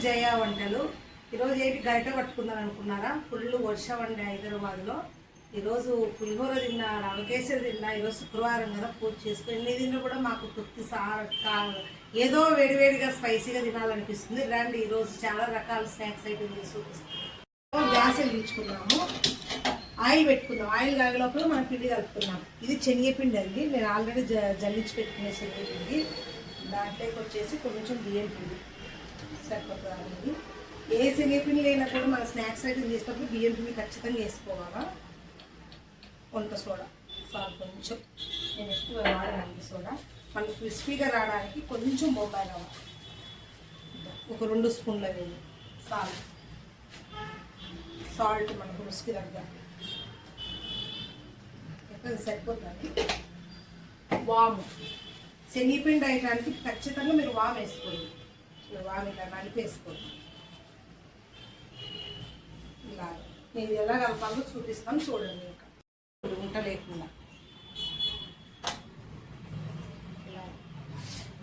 జయ వంటలు. ఈరోజు ఏంటి గరిట పట్టుకుందాం అనుకున్నారా? ఫుల్ వర్షం అండి హైదరాబాద్లో. ఈరోజు పులిహోర తిన్నా, రవకేసరి తిన్నా. ఈరోజు శుక్రవారం కదా, పూజ చేసుకుని ఎన్ని తిన్నా కూడా మాకు తృప్తి ఏదో వేడివేడిగా స్పైసీగా తినాలనిపిస్తుంది. రండి, ఈరోజు చాలా రకాల స్నాక్స్ ఐటమ్ చేసి చూపిస్తాం. గ్యాస్ వెలిగించుకున్నాము, ఆయిల్ పెట్టుకుందాం. ఆయిల్ కాగలోపల మనం పిండి కలుపుకున్నాం. ఇది శనగపిండి అండి, నేను ఆల్రెడీ జల్లించి పెట్టుకునే శనగపిండి. దాంట్లోకి వచ్చేసి కొంచెం బియ్యం పిండి సరిపోతుంది. ఏ శనగపిండి అయినా కూడా మన స్నాక్స్ ఐటమ్ చేసినప్పుడు బియ్యం పిండి ఖచ్చితంగా వేసుకోవాలా. కొంత సోడా సార్ కొంచెం, నేను ఎక్కువ వాడడానికి సోడా. మనకు క్రిస్పీగా రావడానికి కొంచెం బొంబాయి రవ్వ, ఒక 2 స్పూన్ల వేయి. సాల్ట్ మనకు రుచికి తగ్గ ఎక్కడ సరిపోతుంది. వాము, శనగపిండి వేయడానికి ఖచ్చితంగా మీరు వాము వేసుకోండి. వాము ఇలా నలిపేసుకోండి. ఇలా నేను ఎలా కలపాలో చూపిస్తాను, చూడండి. ఇంకా ఉంట లేకుండా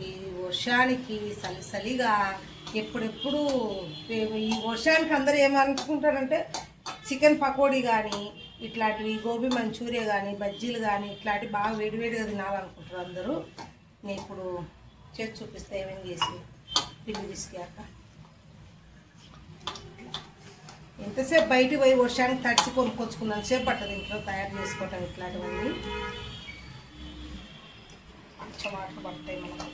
ఈ వర్షానికి సలిసలిగా ఎప్పుడెప్పుడు ఈ వర్షానికి అందరూ ఏమనుకుంటారంటే చికెన్ పకోడీ కానీ ఇట్లాంటివి, గోబీ మంచూరియా కానీ, బజ్జీలు కానీ ఇట్లాంటివి బాగా వేడివేడిగా తినాలనుకుంటారు అందరూ. నేను ఇప్పుడు చేసి చూపిస్తే ఏమేమి చేసి పిండి తీసుకాక. ఎంతసేపు బయటికి పోయి వర్షానికి తడిసి కొనుక్కొచ్చుకున్నాను సేపు పట్టదు ఇంట్లో తయారు చేసుకోవటం ఇట్లాంటివన్నీ. కొంచెం వాటర్ పడతాయి మనకు.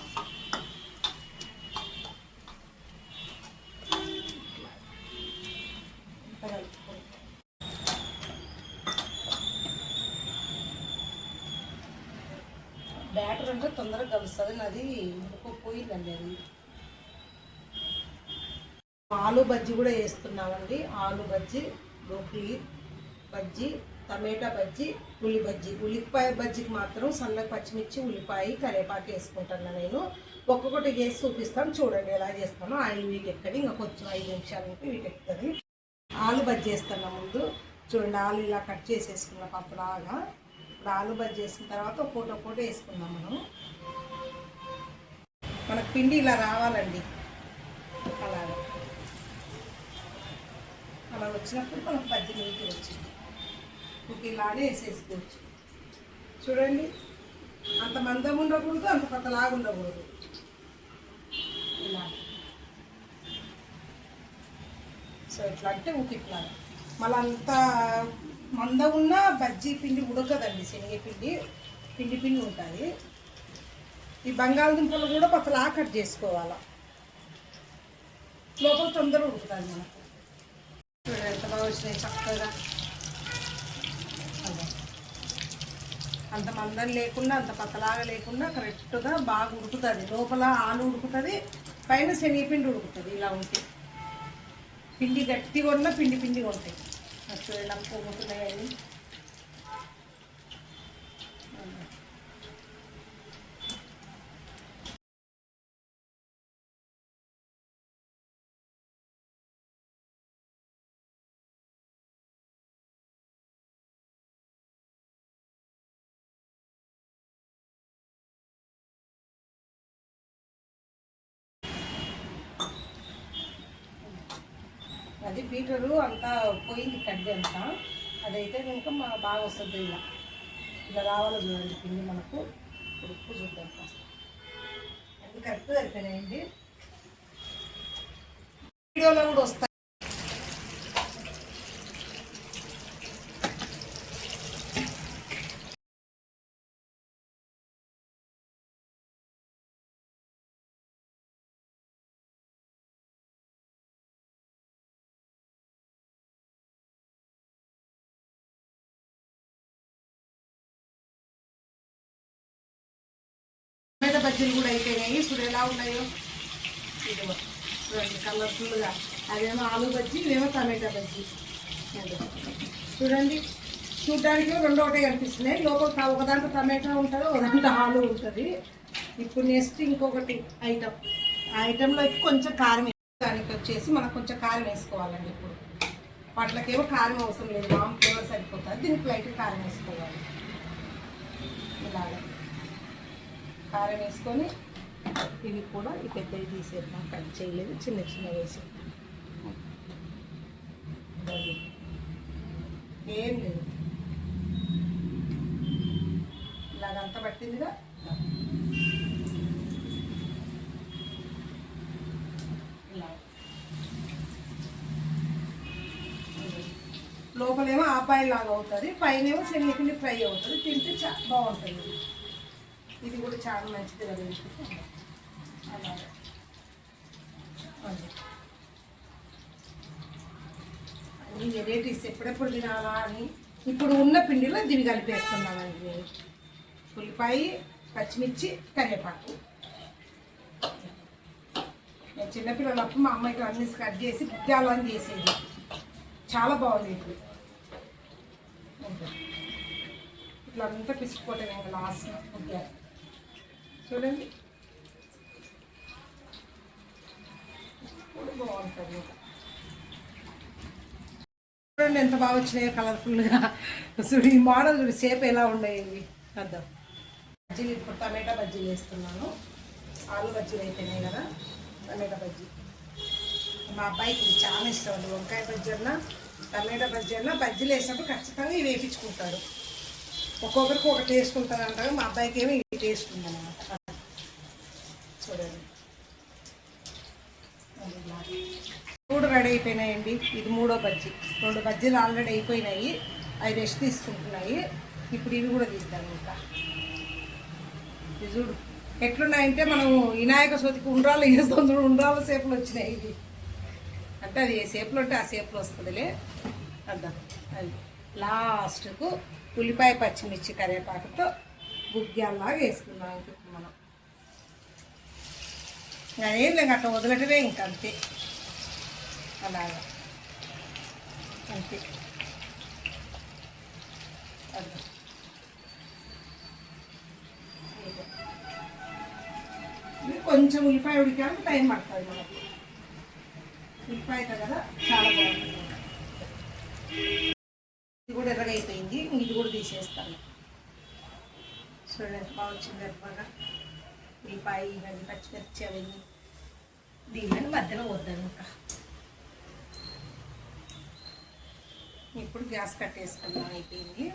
బ్యాటర్ అంటే తొందరగా కలుస్తుంది. నాది పోయిందండి. అది ఆలు బజ్జీ కూడా వేస్తున్నామండి. ఆలు బజ్జీ, బ్రోకలీ బజ్జీ, టమాటా బజ్జీ, ఉల్లి బజ్జీ. ఉల్లిపాయ బజ్జీకి మాత్రం సన్నగా పచ్చిమిర్చి, ఉల్లిపాయ, కరివేపాకు వేసుకుంటాను నేను. ఒక్కొక్కటి చేసి చూపిస్తాను, చూడండి ఎలా చేస్తాను. ఆయిల్ వీటెక్కడి ఇంకా కొంచెం 5 నిమిషాలకి వీటెక్కుతుంది. ఆలు బజ్జీ వేస్తాను ముందు. చూడండి, ఆలు ఇలా కట్ చేసేసుకున్న పప్పులాగా. ఇప్పుడు ఆలు బజ్జీ వేసిన తర్వాత ఒక్కోటి వేసుకుందాం మనం. మనకు పిండి ఇలా రావాలండి. అలా వచ్చినప్పుడు మనకు బజ్జీ నీటి వచ్చింది. ఇంక ఇలానే వేసేసుకోవచ్చు. చూడండి, అంత మందం ఉండకూడదు, అంత పతలాగా ఉండకూడదు. ఇలా సో ఇట్లా అంటే ఇట్లా మళ్ళీ అంత మందం ఉన్న బజ్జీ పిండి ఉడకదండి. శనగపిండి పిండి ఉంటుంది. ఈ బంగాళదుంపలు కూడా పతలా కట్ చేసుకోవాలి, లోపల తొందరగా ఉడుకుతుంది మనకు. చూడండి ఎంత బాగా వచ్చినాయి చక్కగా. అంత మందం లేకుండా, అంత పతలాగా లేకుండా కరెక్ట్గా బాగా ఉడుకుతుంది. లోపల ఆలు ఉడుకుతుంది, పైన శనగపిండి ఉడుకుతుంది. ఇలా ఉంటే పిండి గట్టిగా ఉన్న పిండిగా ఉంటాయి. చూడండి పొంగుతున్నాయని. అది బీటరు అంతా పోయింది, కడ్డీ అంతా. అదైతే కనుక బాగా వస్తుంది. ఇలా రావాలి చూడండి పిండి మనకు. ఉప్పు చూద్దాం కాస్త. అది కరెక్ట్ సరిపోయినాయండి. వీడియోలో కూడా వస్తాయి. టమాటా బజ్జీలు కూడా అయిపోయినాయి. ఇప్పుడు ఎలా ఉన్నాయో చూడండి, కలర్ఫుల్గా. అదేమో ఆలు బజ్జీ, ఇవేమో టమాటా బజ్జీ. చూడండి, చూడ్డానికి 2 ఒకటే కనిపిస్తున్నాయి. లోపల ఒక దాంట్లో టమాటా ఉంటుంది, ఒక దాంట్లో ఆలు ఉంటుంది. ఇప్పుడు నెక్స్ట్ ఇంకొకటి ఐటమ్. ఆ ఐటెంలో కొంచెం కారం, దానికి వచ్చేసి మనకు కొంచెం కారం వేసుకోవాలండి. ఇప్పుడు వాటికేమో కారం అవసరం లేదు, మామూలు ఫ్లేవర్ సరిపోతుంది. దీనికి లైట్గా కారం వేసుకోవాలి. ఇలాగ కారం వేసుకొని ఇవి కూడా ఈ పెద్దవి తీసేద్దాం, కట్ చేయలేదు, చిన్న చిన్న వేసి ఏం లేదు. ఇలాగంతా పట్టిందిగా, లోపలేమో ఆపాయిల్ లాగా అవుతుంది, పైనేమో శనగపిండి ఫ్రై అవుతుంది, తింటే చాలా బాగుంటుంది. ఇది కూడా చాలా మంచిది కదా. అలాగే అన్ని వెరైటీస్ ఎప్పుడెప్పుడు తినాలా అని ఇప్పుడు ఉన్న పిండిలో దివి కలిపేస్తున్నానండి నేను. ఉల్లిపాయ, పచ్చిమిర్చి, కరివేపాకు. నేను చిన్నపిల్లలప్పుడు మా అమ్మాయికి అన్ని కట్ చేసి బుగ్గాలని చేసేది, చాలా బాగుంది. ఇప్పుడు ఇట్లా అంతా పిసిపోతుంది ఇంకా లాస్ట్ బుగ్గాలు చూడండి, కూడా బాగుంటుంది. చూడండి ఎంత బాగా వచ్చినాయో కలర్ఫుల్గా. చూడు ఈ మోడల్, చూడు షేప్ ఎలా ఉండేవి అర్థం. బజ్జీలు, ఇప్పుడు టమాటా బజ్జీలు వేస్తున్నాను. ఆలు బజ్జీలు అయిపోయినాయి కదా, టమాటా బజ్జీ. మా అబ్బాయికి ఇది చాలా ఇష్టం అండి. వంకాయ బజ్జీ అన్నా టమాటా బజ్జీ అన్నా బజ్జీలు వేసినప్పుడు ఖచ్చితంగా ఇవి వేయించుకుంటాడు. ఒక్కొక్కరికి ఒక టేస్ట్ ఉంటుంది అంటారు, మా అబ్బాయికి ఏమో ఈ టేస్ట్ ఉందన్నమాట. చూడండి మూడు రెడీ అయిపోయినాయండి. ఇది మూడో బజ్జీ. 2 బజ్జీలు ఆల్రెడీ అయిపోయినాయి, అవి రెస్ట్ తీసుకుంటున్నాయి. ఇప్పుడు ఇవి కూడా తీద్దాం. ఇంకా ఇది చూడు ఎట్లున్నాయంటే, మనం వినాయక చవితికి ఉండ్రాలు వేస్తాం చూడు, ఉండ్రాల షేపులు వచ్చినాయి. ఇది అంటే అది ఏ షేపులో ఉంటే ఆ షేపులో వస్తుందిలే. అర్థం. అది లాస్ట్కు ఉల్లిపాయ, పచ్చిమిర్చి, కరివేపాకుతో బుగ్గ్యాల్లాగా వేసుకున్నాం. ఇప్పుడు మనం ఏం లేదు, అట్లా వదలటమే ఇంకా అంతే. అలాగా అంతే. కొంచెం ఉల్లిపాయ ఉడికాక టైం పడుతుంది మనకు. ఉల్లిపాయ కదా చాలా బాగుంటుంది. ఇది కూడా ఎర్రగా అయిపోయింది, ఇది కూడా తీసేస్తాను. చూడండి ఎంత బాగా వచ్చింది ఎర్రగా. ఉల్లిపాయ ఇవన్నీ పచ్చిమిర్చి అవన్నీ దీన్ని మధ్యలో వద్దాను. ఇంకా ఇప్పుడు గ్యాస్ కట్టేసుకుందాం. అయిపోయింది.